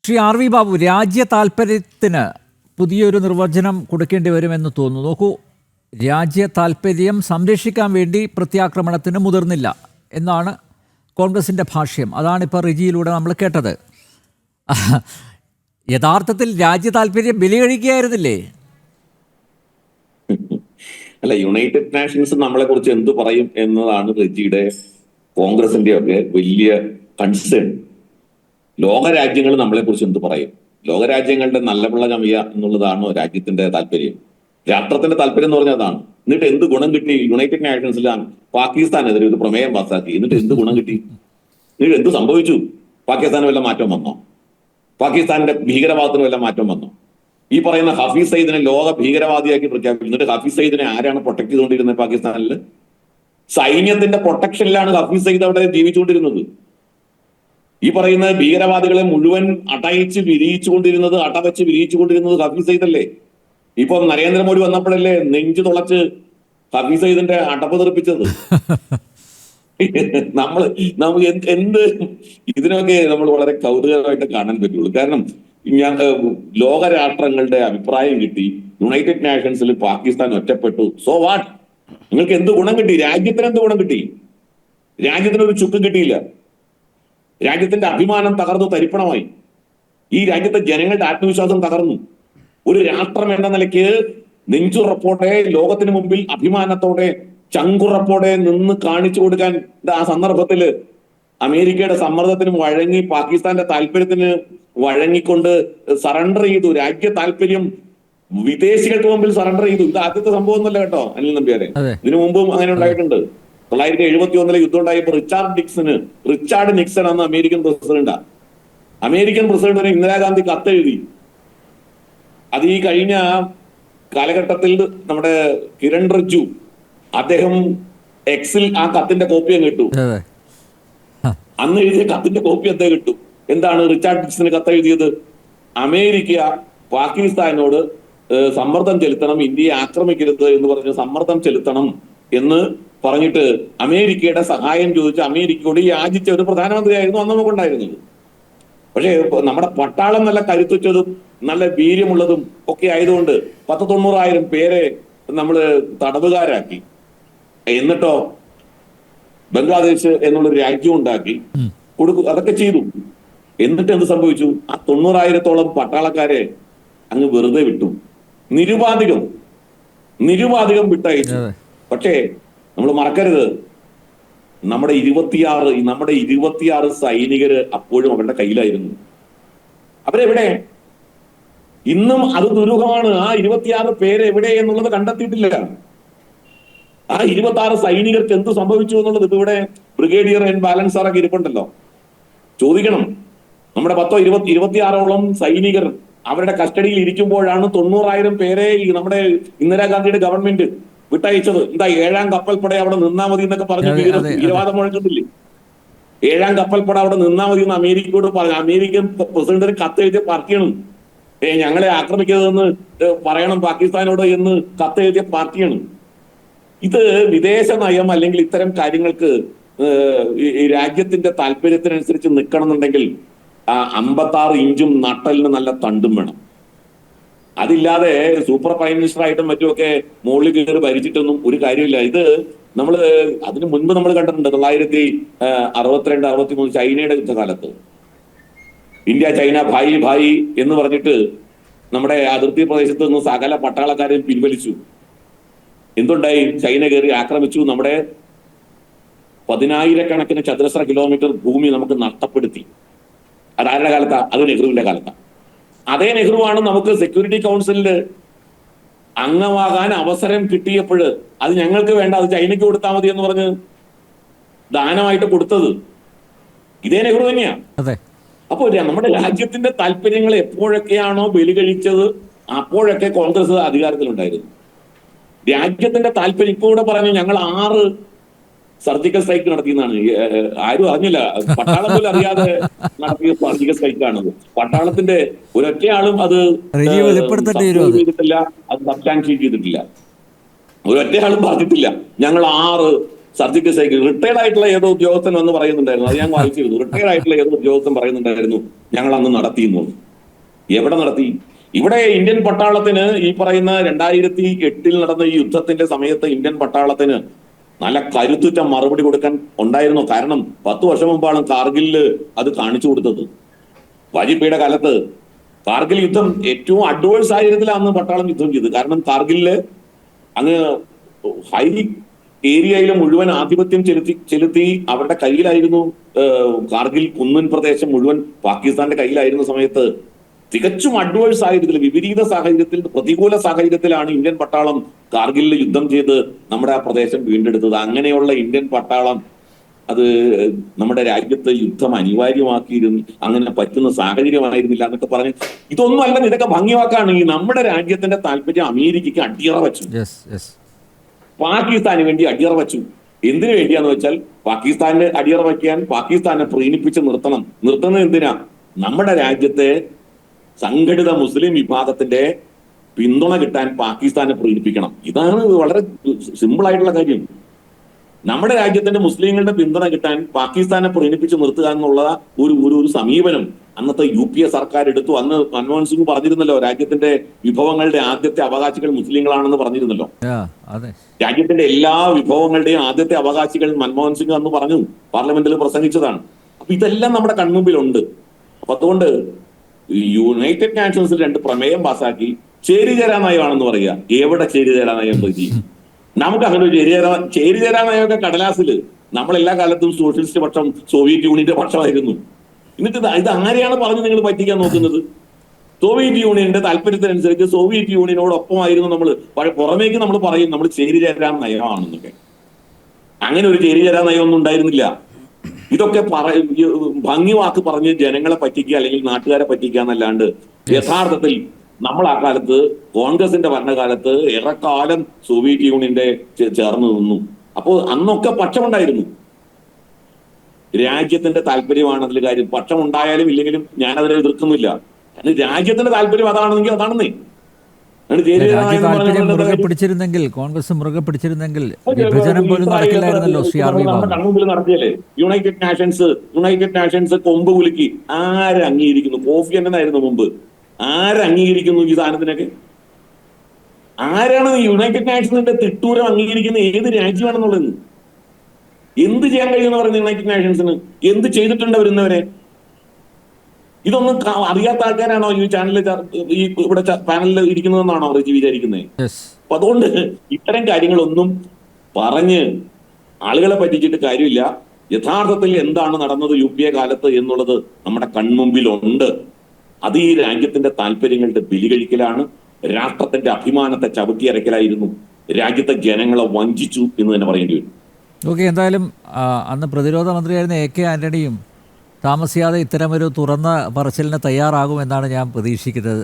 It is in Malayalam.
ശ്രീ ആർ വി ബാബു, രാജ്യ താൽപ്പര്യത്തിന് പുതിയൊരു നിർവചനം കൊടുക്കേണ്ടി വരുമെന്ന് തോന്നുന്നു. നോക്കൂ, രാജ്യ താൽപ്പര്യം സംരക്ഷിക്കാൻ വേണ്ടി പ്രത്യാക്രമണത്തിന് മുതിർന്നില്ല എന്നാണ് കോൺഗ്രസിൻ്റെ ഭാഷ്യം. അതാണിപ്പോൾ റിജിയിലൂടെ നമ്മൾ കേട്ടത്. യഥാർത്ഥത്തിൽ രാജ്യ താൽപ്പര്യം ബലികഴിക്കുകയായിരുന്നില്ലേ? അല്ല, യുണൈറ്റഡ് നാഷൻസ് നമ്മളെ കുറിച്ച് എന്ത് പറയും എന്നതാണ് റിജിയുടെ കോൺഗ്രസിന്റെ ഒക്കെ വലിയ കൺസേൺ. ലോകരാജ്യങ്ങൾ നമ്മളെ കുറിച്ച് എന്ത് പറയും? ലോകരാജ്യങ്ങളുടെ നല്ല പിള്ള ചമയ എന്നുള്ളതാണോ രാജ്യത്തിന്റെ താല്പര്യം? രാഷ്ട്രത്തിന്റെ താല്പര്യം എന്ന് പറഞ്ഞാൽ അതാണ്. എന്നിട്ട് എന്ത് ഗുണം കിട്ടി? യുണൈറ്റഡ് നാഷൻസിലാണ് പാകിസ്ഥാനെതിരെ ഒരു പ്രമേയം പാസ്സാക്കി. എന്നിട്ട് എന്ത് ഗുണം കിട്ടി? എന്നിട്ട് എന്ത് സംഭവിച്ചു? പാകിസ്ഥാന് വല്ല മാറ്റം വന്നോ? പാകിസ്ഥാന്റെ ഭീകരവാദത്തിന് വല്ല മാറ്റം വന്നോ? ഈ പറയുന്ന ഹഫീസ് സയ്യിദിനെ ലോക ഭീകരവാദിയാക്കി പ്രഖ്യാപിച്ചു. എന്നിട്ട് ഹഫീസ് സയ്യിദിനെ ആരാണ് പ്രൊട്ടക്ട് ചെയ്തുകൊണ്ടിരുന്നത്? പാകിസ്ഥാനിൽ സൈന്യത്തിന്റെ പ്രൊട്ടക്ഷനിലാണ് ഹഫീസ് സയ്യിദ് അവിടെ ജീവിച്ചുകൊണ്ടിരുന്നത്. ഈ പറയുന്ന ഭീകരവാദികളെ മുഴുവൻ അടയിച്ച് വിരിയിച്ചുകൊണ്ടിരുന്നത്, അടവച്ച് വിരിയിച്ചുകൊണ്ടിരുന്നത് ഹഫീസ് സയ്യിദ് അല്ലേ? ഇപ്പൊ നരേന്ദ്രമോദി വന്നപ്പോഴല്ലേ നെഞ്ചു തുളച്ച് ഹഫീസ് സയ്യിദിന്റെ അടപ്പ് തെറിപ്പിച്ചത്? നമുക്ക് എന്ത് ഇതിനൊക്കെ നമ്മൾ വളരെ കൗതുകമായിട്ട് കാണാൻ പറ്റുള്ളൂ. കാരണം ലോകരാഷ്ട്രങ്ങളുടെ അഭിപ്രായം കിട്ടി, യുണൈറ്റഡ് നാഷൻസിൽ പാകിസ്ഥാൻ ഒറ്റപ്പെട്ടു. So what? നിങ്ങൾക്ക് എന്ത് ഗുണം കിട്ടി? രാജ്യത്തിന് എന്ത് ഗുണം കിട്ടി? രാജ്യത്തിനൊരു ചുക്കും കിട്ടിയില്ല. രാജ്യത്തിന്റെ അഭിമാനം തകർന്നു തരിപ്പണമായി. ഈ രാജ്യത്തെ ജനങ്ങളുടെ ആത്മവിശ്വാസം തകർന്നു. ഒരു രാഷ്ട്രം എന്ന നിലയ്ക്ക് നെഞ്ചുറപ്പോടെ ലോകത്തിന് മുമ്പിൽ അഭിമാനത്തോടെ ചങ്കുറപ്പോടെ നിന്ന് കാണിച്ചു കൊടുക്കാൻ ആ സന്ദർഭത്തില് അമേരിക്കയുടെ സമ്മർദ്ദത്തിന് വഴങ്ങി, പാകിസ്ഥാന്റെ താല്പര്യത്തിന് വഴങ്ങിക്കൊണ്ട് സറണ്ടർ ചെയ്തു. രാജ്യ താല്പര്യം വിദേശികൾക്ക് മുമ്പിൽ സറണ്ടർ ചെയ്തു. ഇത് ആദ്യത്തെ സംഭവം ഒന്നല്ല കേട്ടോ അനിൽ നമ്പ്യാരെ. ഇതിനു മുമ്പും അങ്ങനെ ഉണ്ടായിട്ടുണ്ട്. 1971 യുദ്ധം ഉണ്ടായപ്പോൾ റിച്ചാർഡ് നിക്സൺ അന്ന് അമേരിക്കൻ പ്രസിഡന്റാ. അമേരിക്കൻ പ്രസിഡന്റിന് ഇന്ദിരാഗാന്ധി കത്തെഴുതി. അത് ഈ കഴിഞ്ഞ കാലഘട്ടത്തിൽ നമ്മുടെ കിരൺ റിജ്ജു അദ്ദേഹം എക്സിൽ ആ കത്തിന്റെ കോപ്പി അങ്ങ് ഇട്ടു. അന്ന് എഴുതിയ കത്തിന്റെ കോപ്പി അദ്ദേഹം ഇട്ടു. എന്താണ് റിച്ചാർഡ് നിക്സന് കത്തെഴുതിയത്? അമേരിക്ക പാകിസ്ഥാനോട് സമ്മർദ്ദം ചെലുത്തണം, ഇന്ത്യയെ ആക്രമിക്കരുത് എന്ന് പറഞ്ഞ് സമ്മർദ്ദം ചെലുത്തണം എന്ന് പറഞ്ഞിട്ട് അമേരിക്കയുടെ സഹായം ചോദിച്ച് അമേരിക്കയോട് യാചിച്ച ഒരു പ്രധാനമന്ത്രിയായിരുന്നു അന്ന് നമുക്കുണ്ടായിരുന്നത്. പക്ഷേ നമ്മുടെ പട്ടാളം നല്ല കരുത്തുറ്റതും നല്ല വീര്യമുള്ളതും ഒക്കെ ആയതുകൊണ്ട് 90,000 പേരെ നമ്മള് തടവുകാരാക്കി. എന്നിട്ടോ ബംഗ്ലാദേശ് എന്നുള്ളൊരു രാജ്യം ഉണ്ടാക്കി അതൊക്കെ ചെയ്തു. എന്നിട്ട് എന്ത് സംഭവിച്ചു? ആ 90,000-ഓളം പട്ടാളക്കാരെ അങ്ങ് വെറുതെ വിട്ടു. നിരുപാധികം വിട്ടയച്ചു. പക്ഷേ നമ്മൾ മറക്കരുത്, നമ്മുടെ 26 സൈനികര് അപ്പോഴും അവരുടെ കയ്യിലായിരുന്നു. അവരെവിടെ? ഇന്നും അത് ദുരൂഹമാണ്. ആ 26 പേര് എവിടെ എന്നുള്ളത് കണ്ടെത്തിയിട്ടില്ല. ആ 26 സൈനികർക്ക് എന്ത് സംഭവിച്ചു എന്നുള്ളത് ഇപ്പൊ ഇവിടെ ബ്രിഗേഡിയർ എൻ ബാലൻസാറൊക്കെ ഇരിപ്പുണ്ടല്ലോ, ചോദിക്കണം. നമ്മുടെ 26ഓളം സൈനികർ അവരുടെ കസ്റ്റഡിയിൽ ഇരിക്കുമ്പോഴാണ് 90,000 പേരെ ഈ നമ്മുടെ ഇന്ദിരാഗാന്ധിയുടെ ഗവൺമെന്റ് വിട്ടയച്ചത്. എന്താ 7ാം കപ്പൽപ്പട അവിടെ നിന്നാ മതി എന്നൊക്കെ പറഞ്ഞ് വീരവാദം മുഴക്കുന്നില്ലേ? 7ാം കപ്പൽപ്പട അവിടെ നിന്നാ മതി എന്ന് അമേരിക്കയോട് പറഞ്ഞു. അമേരിക്കൻ പ്രസിഡന്റിന് കത്തെഴുതിയ പാർട്ടിയാണ്. ഞങ്ങളെ ആക്രമിക്കരുതെന്ന് പറയണം പാകിസ്ഥാനോട് എന്ന് കത്തെഴുതിയ പാർട്ടിയാണ്. ഇത് വിദേശ നയം അല്ലെങ്കിൽ ഇത്തരം കാര്യങ്ങൾക്ക് ഈ രാജ്യത്തിന്റെ താല്പര്യത്തിനനുസരിച്ച് നിൽക്കണം എന്നുണ്ടെങ്കിൽ 56 ഇഞ്ചും നട്ടലിന് നല്ല തണ്ടും വേണം. അതില്ലാതെ സൂപ്പർ പ്രൈം മിനിസ്റ്റർ ആയിട്ടും മറ്റുമൊക്കെ മുകളിൽ കയറി ഭരിച്ചിട്ടൊന്നും ഒരു കാര്യമില്ല. ഇത് അതിന് മുൻപ് നമ്മൾ കണ്ടിട്ടുണ്ട്. 1962-63 ചൈനയുടെ യുദ്ധകാലത്ത് ഇന്ത്യ ചൈന ഭായി എന്ന് പറഞ്ഞിട്ട് നമ്മുടെ അതിർത്തി പ്രദേശത്ത് നിന്ന് സകല പട്ടാളക്കാരെയും പിൻവലിച്ചു. എന്തുണ്ടായി? ചൈന കയറി ആക്രമിച്ചു. നമ്മുടെ 10,000-കണക്കിന് ചതുരശ്ര കിലോമീറ്റർ ഭൂമി നമുക്ക് നഷ്ടപ്പെടുത്തി. അതാരുടെ കാലത്താ? അത് നെഹ്റുവിന്റെ കാലത്താ. അതേ നെഹ്റുവാണ് നമുക്ക് സെക്യൂരിറ്റി കൗൺസിലില് അംഗമാകാൻ അവസരം കിട്ടിയപ്പോൾ അത് ഞങ്ങൾക്ക് വേണ്ട, അത് ചൈനയ്ക്ക് കൊടുത്താൽ മതി എന്ന് പറഞ്ഞ് ദാനമായിട്ട് കൊടുത്തത് ഇതേ നെഹ്റു തന്നെയാ. അപ്പോ നമ്മുടെ രാജ്യത്തിന്റെ താല്പര്യങ്ങൾ എപ്പോഴൊക്കെയാണോ ബലി കഴിച്ചത് അപ്പോഴൊക്കെ കോൺഗ്രസ് അധികാരത്തിലുണ്ടായിരുന്നു. രാജ്യത്തിന്റെ താല്പര്യം ഇപ്പൊ ഇവിടെ പറഞ്ഞു ഞങ്ങൾ 6 സർജിക്കൽ സ്ട്രൈക്ക് നടത്തിയെന്നാണ്. ആരും അറിഞ്ഞില്ല, പട്ടാളം പോലും അറിയാതെ നടത്തിയ സർജിക്കൽ സ്ട്രൈക്കാണത്. പട്ടാളത്തിന്റെ ഒരൊറ്റയാളും അത് ചെയ്തിട്ടില്ല, അത് സബ്സ്റ്റാൻഷിയേറ്റ് ചെയ്തിട്ടില്ല. ഒരൊറ്റയാളും പറഞ്ഞിട്ടില്ല ഞങ്ങൾ 6 സർജിക്കൽ സ്ട്രൈക്ക് റിട്ടയർഡ് ആയിട്ടുള്ള ഏതോ ഉദ്യോഗസ്ഥൻ എന്ന് പറയുന്നുണ്ടായിരുന്നു. അത് ഞാൻ വായിച്ചിരുന്നു. റിട്ടയർഡ് ആയിട്ടുള്ള ഏതോ ഉദ്യോഗസ്ഥൻ പറയുന്നുണ്ടായിരുന്നു ഞങ്ങൾ അന്ന് നടത്തിയിരുന്നു. എവിടെ നടത്തി? ഇവിടെ ഇന്ത്യൻ പട്ടാളത്തിന് ഈ പറയുന്ന 2008 നടന്ന ഈ യുദ്ധത്തിന്റെ സമയത്ത് ഇന്ത്യൻ പട്ടാളത്തിന് നല്ല കരുത്തുറ്റ മറുപടി കൊടുക്കാൻ ഉണ്ടായിരുന്നു. കാരണം 10 വർഷം മുമ്പാണ് കാർഗിലില് അത് കാണിച്ചു കൊടുത്തത്. വാജ്പേയിയുടെ കാലത്ത് കാർഗിൽ യുദ്ധം ഏറ്റവും അഡ്വേഴ്സ് സാഹചര്യത്തിലാണ് പട്ടാളം യുദ്ധം ചെയ്തത്. കാരണം കാർഗിലില് അങ്ങ് ഹൈ ഏരിയയിൽ മുഴുവൻ ആധിപത്യം ചെലുത്തി അവരുടെ കയ്യിലായിരുന്നു. കാർഗിൽ കുന്നൻ പ്രദേശം മുഴുവൻ പാകിസ്ഥാന്റെ കയ്യിലായിരുന്ന സമയത്ത് തികച്ചും അഡ്വേഴ്സ് സാഹചര്യത്തിൽ, വിപരീത സാഹചര്യത്തിൽ, പ്രതികൂല സാഹചര്യത്തിലാണ് ഇന്ത്യൻ പട്ടാളം കാർഗിലിൽ യുദ്ധം ചെയ്ത് നമ്മുടെ ആ പ്രദേശം വീണ്ടെടുത്തത്. അങ്ങനെയുള്ള ഇന്ത്യൻ പട്ടാളം അത് നമ്മുടെ രാജ്യത്ത് യുദ്ധം അനിവാര്യമാക്കിയിരുന്നു, അങ്ങനെ പറ്റുന്ന സാഹചര്യമായിരുന്നില്ല എന്നൊക്കെ പറഞ്ഞ് ഇതൊന്നും അല്ല, ഇതൊക്കെ ഭംഗിവാക്കാണ്. ഈ നമ്മുടെ രാജ്യത്തിന്റെ താല്പര്യം അമേരിക്കയ്ക്ക് അടിയറ വെച്ചു, പാകിസ്ഥാന് വേണ്ടി അടിയറ വെച്ചു. എന്തിനു വേണ്ടിയാന്ന് വെച്ചാൽ പാകിസ്ഥാന് അടിയറ വയ്ക്കാൻ, പാകിസ്ഥാനെ പ്രീണിപ്പിച്ച് നിർത്തുന്നത് എന്തിനാ? നമ്മുടെ രാജ്യത്തെ സംഘടിത മുസ്ലിം വിഭാഗത്തിന്റെ പിന്തുണ കിട്ടാൻ പാകിസ്ഥാനെ പ്രീണിപ്പിക്കണം. ഇതാണ് വളരെ സിമ്പിൾ ആയിട്ടുള്ള കാര്യം. നമ്മുടെ രാജ്യത്തിന്റെ മുസ്ലിങ്ങളുടെ പിന്തുണ കിട്ടാൻ പാകിസ്ഥാനെ പ്രീണിപ്പിച്ച് നിർത്തുക എന്നുള്ള ഒരു സമീപനം അന്നത്തെ UPA സർക്കാർ എടുത്തു. അന്ന് മൻമോഹൻ സിംഗ് പറഞ്ഞിരുന്നല്ലോ, രാജ്യത്തിന്റെ വിഭവങ്ങളുടെ ആദ്യത്തെ അവകാശികൾ മുസ്ലിങ്ങളാണെന്ന് പറഞ്ഞിരുന്നല്ലോ. രാജ്യത്തിന്റെ എല്ലാ വിഭവങ്ങളുടെയും ആദ്യത്തെ അവകാശികൾ മൻമോഹൻ സിംഗ് അന്ന് പറഞ്ഞു, പാർലമെന്റിൽ പ്രസംഗിച്ചതാണ്. അപ്പൊ ഇതെല്ലാം നമ്മുടെ കൺമുമ്പിലുണ്ട്. അപ്പൊ അതുകൊണ്ട് യുണൈറ്റഡ് നാഷൻസിൽ 2 പ്രമേയം പാസാക്കി ചേരിചേരാ നയമാണെന്ന് പറയുക. എവിടെ ചേരിചേരാ നയം പറ്റി? നമുക്ക് അങ്ങനെ ഒരു ചേരിചേരാ നയമൊക്കെ കടലാസില് നമ്മളെല്ലാ കാലത്തും സോഷ്യലിസ്റ്റ് പക്ഷം സോവിയറ്റ് യൂണിയന്റെ പക്ഷമായിരുന്നു. എന്നിട്ട് ഇത് ആരെയാണ് പറഞ്ഞ് നിങ്ങൾ പറ്റിക്കാൻ നോക്കുന്നത്? സോവിയറ്റ് യൂണിയന്റെ താല്പര്യത്തിനനുസരിച്ച് സോവിയറ്റ് യൂണിയനോടൊപ്പമായിരുന്നു നമ്മൾ. പുറമേക്ക് നമ്മൾ പറയും നമ്മൾ ചേരിചേരാ നയമാണെന്നൊക്കെ. അങ്ങനെ ഒരു ചേരിചേരാ നയം ഒന്നും ഉണ്ടായിരുന്നില്ല. ഇതൊക്കെ ഭംഗി വാക്ക് പറഞ്ഞ് ജനങ്ങളെ പറ്റിക്കുക അല്ലെങ്കിൽ നാട്ടുകാരെ പറ്റിക്കുക എന്നല്ലാണ്ട് യഥാർത്ഥത്തിൽ നമ്മൾ ആ കാലത്ത് കോൺഗ്രസിന്റെ ഭരണകാലത്ത് ഏറെക്കാലം സോവിയറ്റ് യൂണിയന്റെ ചേർന്ന് നിന്നു. അപ്പോൾ അന്നൊക്കെ പക്ഷമുണ്ടായിരുന്നു. രാജ്യത്തിന്റെ താല്പര്യമാണ് അതിൽ കാര്യം. പക്ഷം ഉണ്ടായാലും ഇല്ലെങ്കിലും ഞാനതിനെ എതിർക്കുന്നില്ല. രാജ്യത്തിന്റെ താല്പര്യം അതാണെങ്കിൽ അതാണെന്നേ. പിടിച്ചിരുന്നെങ്കിൽ കോൺഗ്രസ് മുറുകെ പിടിച്ചിരുന്നെങ്കിൽ വിഭജനം പോലും നടക്കില്ലായിരുന്നല്ലോ. കൺമുമ്പിൽ നടത്തിയല്ലേ യുണൈറ്റഡ് നാഷൻസ് കൊമ്പ് കുലുക്കി. ആരംഗീകരിക്കുന്നു? കോഫി അന്നനായിരുന്നു മുമ്പ്. ആരംഗീകരിക്കുന്നു ഈ സാധനത്തിനൊക്കെ? ആരാണ് യുണൈറ്റഡ് നാഷൻസിന്റെ തിട്ടൂരം അംഗീകരിക്കുന്ന? ഏത് രാജ്യമാണെന്നുള്ളത്? എന്ത് ചെയ്യാൻ കഴിയുമെന്ന് പറയുന്നത് യുണൈറ്റഡ് നാഷൻസിന്? എന്ത് ചെയ്തിട്ടുണ്ട് അവരിന്നവരെ? ഇതൊന്നും അറിയാത്ത ആൾക്കാരാണോ ഈ ചാനലിൽ ഇവിടെ പാനലിൽ ഇരിക്കുന്നതെന്നാണോ അവർ വിചാരിക്കുന്നത്? അപ്പൊ അതുകൊണ്ട് ഇത്തരം കാര്യങ്ങളൊന്നും പറഞ്ഞ് ആളുകളെ പറ്റിച്ചിട്ട് കാര്യമില്ല. യഥാർത്ഥത്തിൽ എന്താണ് നടന്നത് UPA കാലത്ത് എന്നുള്ളത് നമ്മുടെ കൺമുമ്പിലുണ്ട്. അത് ഈ രാജ്യത്തിന്റെ താല്പര്യങ്ങളുടെ ബലികഴിക്കലാണ്. രാഷ്ട്രത്തിന്റെ അഭിമാനത്തെ ചവിട്ടിയരക്കലായിരുന്നു. രാജ്യത്തെ ജനങ്ങളെ വഞ്ചിച്ചു എന്ന് തന്നെ പറയേണ്ടി വരും. ഓക്കെ, എന്തായാലും അന്ന് പ്രതിരോധ മന്ത്രിയായിരുന്ന AK ആന്റണിയും താമസിയാതെ ഇത്തരമൊരു തുറന്ന പറച്ചിലിന് തയ്യാറാകുമെന്നാണ് ഞാൻ പ്രതീക്ഷിക്കുന്നത്.